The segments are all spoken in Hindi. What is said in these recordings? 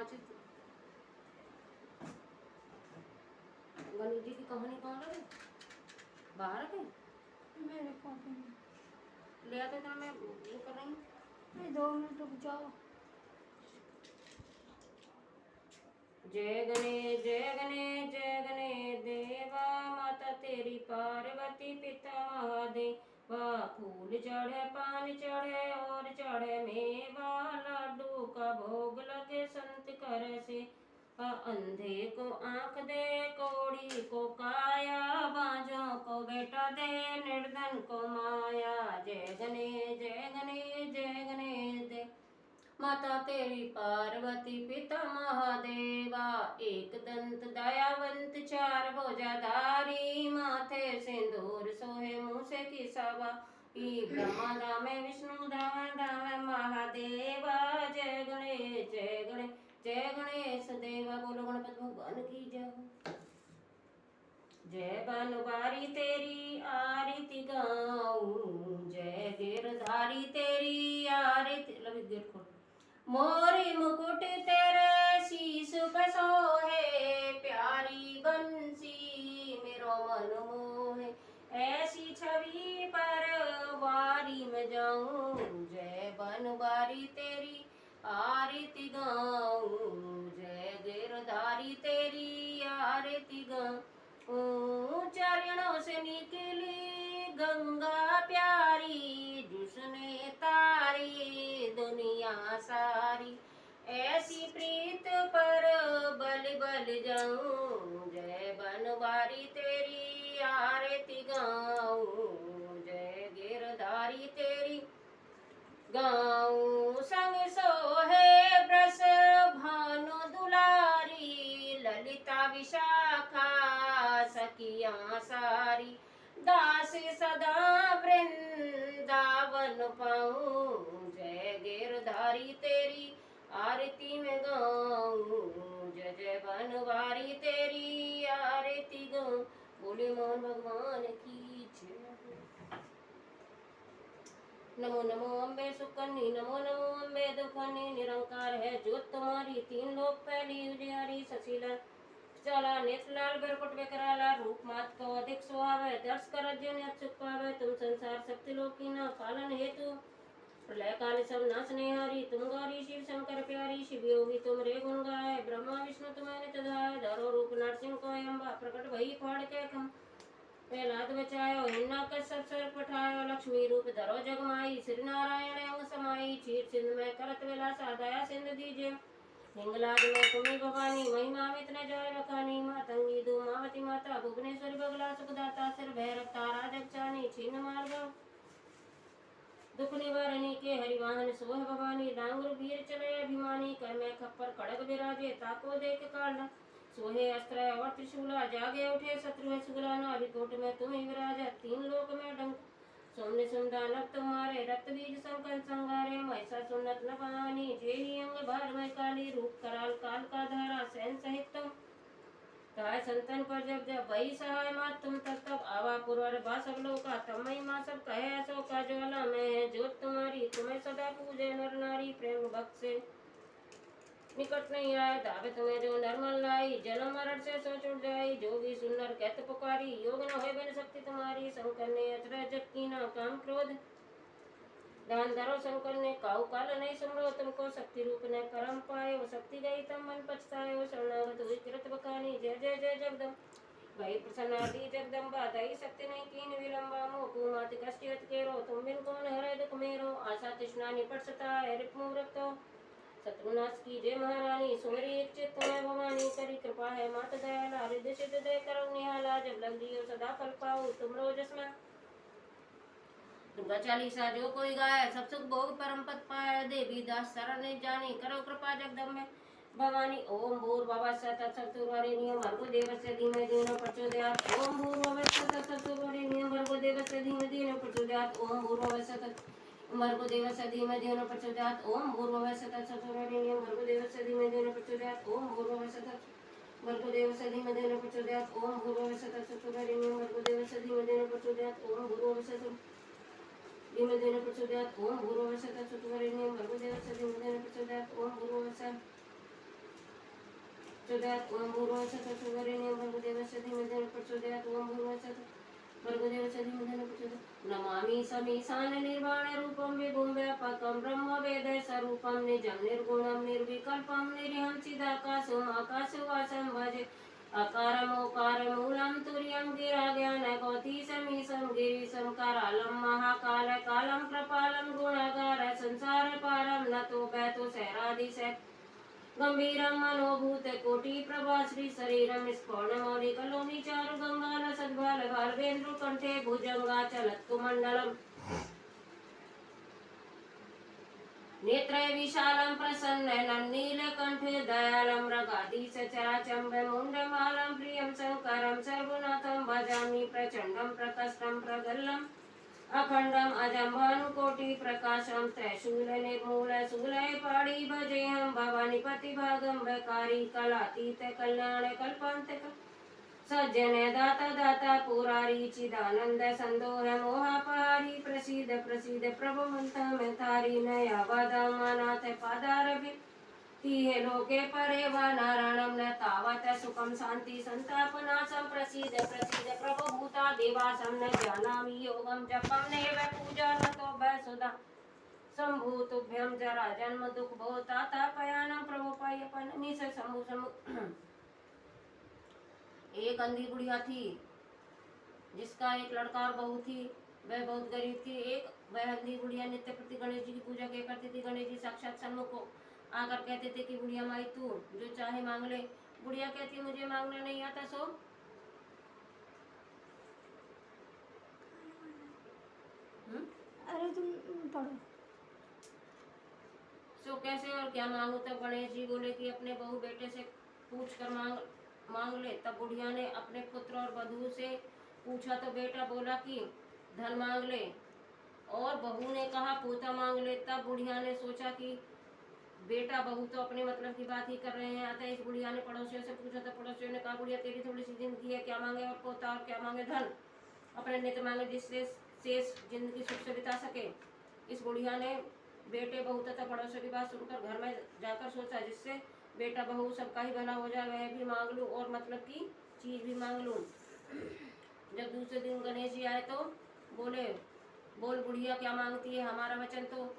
माचिस गणेश जी की कहानी कहाँ लगे? बाहर रखे मेरे कॉपी में ले आते थे, मैं ये कर रही हूँ। नहीं, 2 मिनट रुक जाओ। जय गणेश जय गणेश जय गणेश देवा, माता तेरी पार्वती पिता महादेवा। फूल चढ़े पान चढ़े और चढ़े मेवा, लाडू का भोग लगे संत कर से। अंधे को आंख दे, कोड़ी को काया, बांझों को बेटा दे, निर्धन को माया। जय गणेश जय गणेश जय गणेश दे, माता तेरी पार्वती पिता महादेवा। एक दंत दयावंत चार भुजाधारी, माथे सिंदूर सोहे मुँह से किसावा। ब्रह्मा धामे विष्णु धामे धामे महादेवा। जय गणेश जय गणेश जय गणेश देवा। बोलो गणपति भगवान की जय। जय बनवारी तेरी आरती गाऊं, जय गिरधारी तेरी आरती। लवी गेट खोल। मोरी मुकुट तेरे शीश पे सोहे, प्यारी बंसी मेरो मन मोहे। ऐसी छवि पर वारी में जाऊं, जय बनवारी तेरी आरती गाऊं, जय गिरधारी तेरी आरती गाऊं। चरणों से निकली गंगा प्यारी, जिसने तारी दुनिया सारी। ऐसी प्रीत पर बल बल जाऊं, जय बनवारी तेरी आरती गाऊं, जय गिरधारी तेरी गाऊं। संग सोहे ब्रस भानु दुलारी, ललिता विशाखा सखिया सारी। दास सदा वृंदावन पाऊं, जय गिरधारी तेरी आरती में गाऊं, जय जय बनवारी तेरी आरती गाऊं। बोले मोहन भगवान की जय। नमो नमो अम्बे सुकन्नी, नमो नमो अम्बे दुखन्नी। निरंकार है ज्योत तुम्हारी, तीन लोक फैली उजियारी। सशीला चला नेत्र लाल बेरकुट बेकराला, रूप मात को अधिक सुहावे। दर्श कर जन सुख पावे, तुम संसार शक्ति लोकी ना पालन हेतु। प्रलय काल सब नाशने हारी, तुम गौरी शिव शंकर प्यारी। शिव योगी तुम रे गुण गाए, ब्रह्मा विष्णु तुम्हें नित धाय। धरो रूप नरसिंह को अम्बा, प्रकट भई फाड़ के खम। प्रहलाद बचायो, हिरण्यकश्यप सर पठायो। लक्ष्मी रूप धरो जगमाई, श्री नारायण अंग समाई। क्षीर सिंधु में करत विलासा, दया सिंधु दीजिए। हिंगलाज में तुम्ही भवानी, महिमा मित न जाय बखानी। मातंगी धूमावती माता, भुवनेश्वरी बगला सुखदाता। सिर भैरव तारा जगचानी, छीन मार्ग दुख निवारणी। के हरिवाहन सोह भवानी, डांगुर वीर चले अभिमानी। कर में खप्पर खड़ग विराजे, ताको देख काल सोहे अस्त्र और त्रिशूला। जागे उठे शत्रु है सुगला, नाभिकोट में तुम ही विराजा। तीन लोक में डंक सोमने सुन दानव तुम्हारे, रक्त बीज संकन संगारे। महिषासुर नत न पानी, जेहि अंग भार में काली। रूप कराल काल का धारा, सैन सहित तुम ताय संतन पर जब जब वही सहाय मात तुम तब तब। आवा पुरवर बा सब लोका, तब महिमा सब कहे अशोका। ज्वाला में है ज्योत तुम्हारी, तुम्हें सदा पूजे नर नारी। प्रेम भक्त से निकट नहीं आए, दावे तुम्हें जो नरमल लाई। जन्म मरण से सो छुट जाई, जोगी सुंदर कहत पुकारी। योग न होय बिन शक्ति तुम्हारी, शंकर ने अचरज जग कीना। काम क्रोध दान धरो शंकर ने, काहू काल नहीं सुमरो तुमको। शक्ति रूप ने परम पायो, शक्ति गई तब मन पछतायो। शरणागत हुई कृत बखानी, जय जय जय जगदम भई प्रसन्नादि जगदम्बा। दई शक्ति नहीं कीन विलंबा, मोह माति कष्ट हत केरो। तुम बिन कौन हरे दुख मेरो, आशा तृष्णा निपट सता है। रिपुमूर्तो शत्रुनाश की जय महारानी, सुमरी एक चित्त है भवानी। करी कृपा है मात दयाला, हृदय सिद्ध दय करो निहाला। जब लग लियो सदा फल पाओ तुम रोजस में। दुर्गा चालीसा जो कोई गाय, सब सुख भोग परम पद पाए। देवी दास शरण जानी, करो कृपा जगदम्बे भवानी। ओम भूर्भुवः स्वः तत्सवितुर्वरेण्यं भर्गो देवस्य धीमहि धियो न प्रचोदयात्। ओम भूर्भुवः स्वः तत्सवितुर्वरेण्यं भर्गो देवस्य धीमहि धियो न प्रचोदयात्। ओम भूर्भुवः स्वः भर्गो देवस्य धीमहि धियो न प्रचोदयात्। ओम भूर्भुवः स्वः तत्सवितुर्वरेण्यं भर्गो देवस्य धीमहि धियो न प्रचोदयात्। ओम भूर्भुवः स्वः भर्गो देवस्य धीमहि धियो न प्रचोदयात्। ओम भूर्भुवः स्वः तत्सवितुर्वरेण्यं भर्गो देवस्य धीमहि धियो न प्रचोदयात्। ओम भूर्भुवः स्वः धीमहि धियो न प्रचोदयात्। ओम भूर्भुवः स्वः तत्सवितुर्वरेण्यं भर्गो देवस्य धीमहि धियो न प्रचोदयात्। ओम भूर्भुवः स्वः प्रचोदयात् ओम भूर्भुवस्सुः सुवरेण्यं भर्गदेवस्य धीमहि प्रचोदयात् ओम भूर्भुवस्सुः भर्गदेवस्य धीमहि प्रचोदयात् नमामि समीशान निर्वाण रूपं विभुं व्यापकं ब्रह्म वेद स्वरूपं निजं निर्गुणं निर्विकल्पं निरीहं चिदाकाशम् आकाशवासं भजे अकारमोकारमूलं तुर्यं गिराज्ञानकोटिसमीशं गिरीशं करालं महाकालकालं कृपालं गुणागार संसारपारं नतो बैतो शैरादिशै गंभीरं मनोभूतकोटिप्रभा श्रीशरीरं स्फोर्णमौलिकलोनि चारुगङ्गाल सद्भाल भालवेन्द्रुकण्ठे भुजङ्गाचलत्कुमण्डलम् नेत्रे विशालं प्रसन्नं नीलकण्ठे दयालं मृगाधीश चराचम्बमुण्डमालं प्रियं शङ्करं सर्वनाथं भजामि प्रचण्डं प्रकष्टं प्रगल्लम् अखण्डम् अजं भानुकोटिप्रकाशं त्रैशूलनिर्मूलशूलपाणि भजेऽहं भवानीपतिभागं वैकारी कलातीत कल्याणकल्पान्त सज्जन दाता दाता पुरारी चिदानंद संदोह मोहापहारी प्रसीद प्रसीद प्रभु मंत्र तारी नया वादामानाथ पादारभि तीहे लोके परे वा नारायणं न तावत सुखं शांति संतापनाशं प्रसीद प्रसीद प्रभु भूता देवासं न जानामि योगं जपं नैव पूजा न तो वैसुधा संभूतुभ्यं जरा जन्म दुख भोता तापयानं प्रभु पायपन निस समु समु एक अंधी बुढ़िया थी जिसका एक लड़का और बहू थी। वह बहुत गरीब थी। एक वह अंधी बुढ़िया नित्य प्रति गणेश जी की पूजा किया करती थी। गणेश जी साक्षात सन्मुख को आकर कहते थे कि बुढ़िया माई तू जो चाहे मांग ले। बुढ़िया कहती मुझे मांगना नहीं आता सो अरे तुम पढ़ो। सो कैसे और क्या मांगू। तब गणेश जी बोले कि अपने बहू बेटे से पूछ कर मांग ले। तब बुढ़िया ने अपने पुत्र और बधू से पूछा तो बेटा बोला कि धन मांग ले और बहू ने कहा पोता मांग ले। तब बुढ़िया ने सोचा कि बेटा बहू तो अपने मतलब की बात ही कर रहे हैं। अतः इस बुढ़िया ने पड़ोसियों से पूछा तो पड़ोसियों ने कहा बुढ़िया तेरी थोड़ी सी जिंदगी है, क्या मांगे और पोता और क्या मांगे धन। अपने नित्य मांगे जिससे शेष जिंदगी सुख से बिता सके। इस बुढ़िया ने बेटे बहू तथा पड़ोसियों की बात सुनकर घर में जाकर सोचा जिससे बेटा बहू सबका ही भला हो जाए, वह भी मांग लूँ और मतलब की चीज भी मांग लूँ। जब दूसरे दिन गणेश जी आए तो बोल बुढ़िया क्या मांगती है, हमारा वचन तो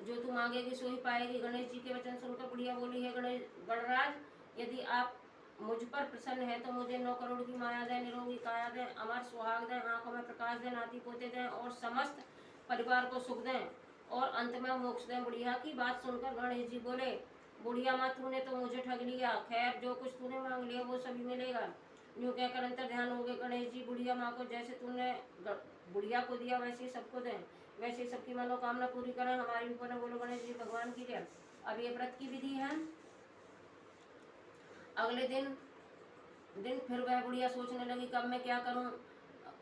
जो तू मांगेगी सो ही पाएगी। गणेश जी के वचन सुनकर बुढ़िया बोली है गणराज यदि आप मुझ पर प्रसन्न है तो मुझे 9 करोड़ की माया दें, निरोगी काया दें, अमर सुहाग दें, आंखों में प्रकाश दें, नाती पोते दें और समस्त परिवार को सुख दें और अंत में मोक्ष दें। बुढ़िया की बात सुनकर गणेश जी बोले बुढ़िया माँ तूने तो मुझे ठग लिया, खैर जो कुछ तूने मांग लिया वो सभी मिलेगा। यूँ कहकर अंतर ध्यान हो गए गणेश जी। बुढ़िया माँ को जैसे तूने बुढ़िया को दिया वैसे ही सबको दें, वैसे ही सबकी मनोकामना पूरी करें, हमारी भी पूर्ण बोलो गणेश जी भगवान की जय। अब ये व्रत की विधि है। अगले दिन फिर वह बुढ़िया सोचने लगी कब मैं क्या करूं।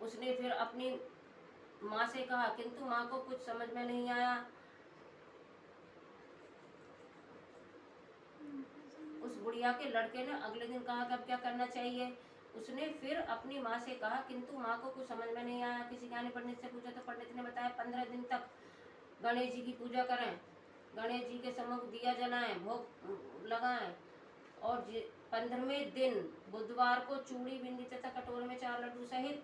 उसने फिर अपनी माँ से कहा किंतु माँ को कुछ समझ में नहीं आया। उस बुढ़िया के लड़के ने अगले दिन कहा कब क्या करना चाहिए। उसने फिर अपनी माँ से कहा किंतु माँ को कुछ समझ में नहीं आया। किसी ज्ञानी पंडित से पूछा तो पंडित ने बताया 15 दिन तक गणेश जी की पूजा करें, गणेश जी के सम्मुख दिया जलाएं, भोग लगाएं और 15वें दिन बुधवार को चूड़ी बिंदी तथा कटोरे में 4 लड्डू सहित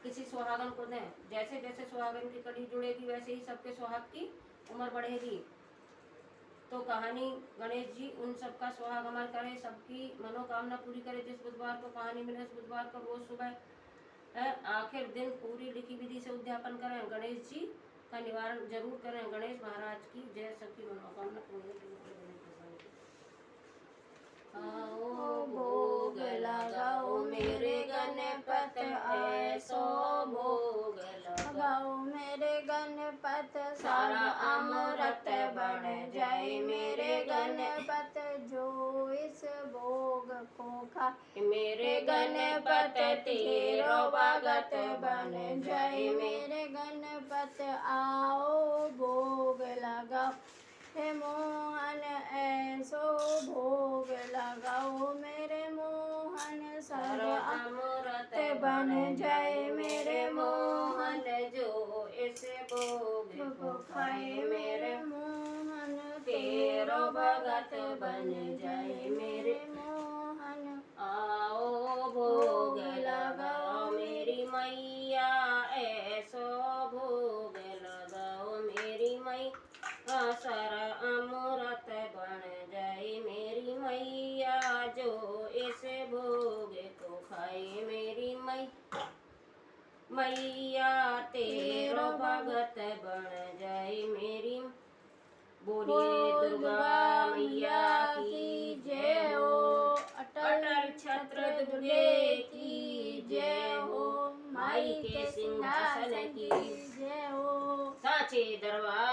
किसी सुहागन को दें। जैसे जैसे सुहागन की कड़ी जुड़ेगी वैसे ही सबके सुहाग की उम्र बढ़ेगी। तो कहानी गणेश जी उन सबका सुहाग अमर करे, सबकी मनोकामना पूरी करे। जिस बुधवार को कहानी मिले उस बुधवार को रोज सुबह आखिर दिन पूरी लिखी विधि से उद्यापन करें। गणेश जी का निवारण जरूर करें। गणेश महाराज की जय। सबकी मनोकामना पूरी आओ भोग लगाओ मेरे गणपत ऐसो भोग लगाओ मेरे गणपत सारा अमृत बन जाए मेरे गणपत जो इस भोग को खाए मेरे गणपत तेरो भगत बन जाए मेरे गणपत आओ भोग लगाओ हे मोहन ऐसो भोग लगाओ मेरे मोहन सारा अमृत बन जाए मेरे मोहन जो इस भोग को खाए मेरे मोहन तेरो भगत बन जाए मेरे मोहन मैया तेरो भगत बन जाए मेरी। बोलिए दुर्गा मैया की जय हो। अटल छत्र दुर्गे की जय हो। माई के सिंहासन की जय हो। साचे दरबार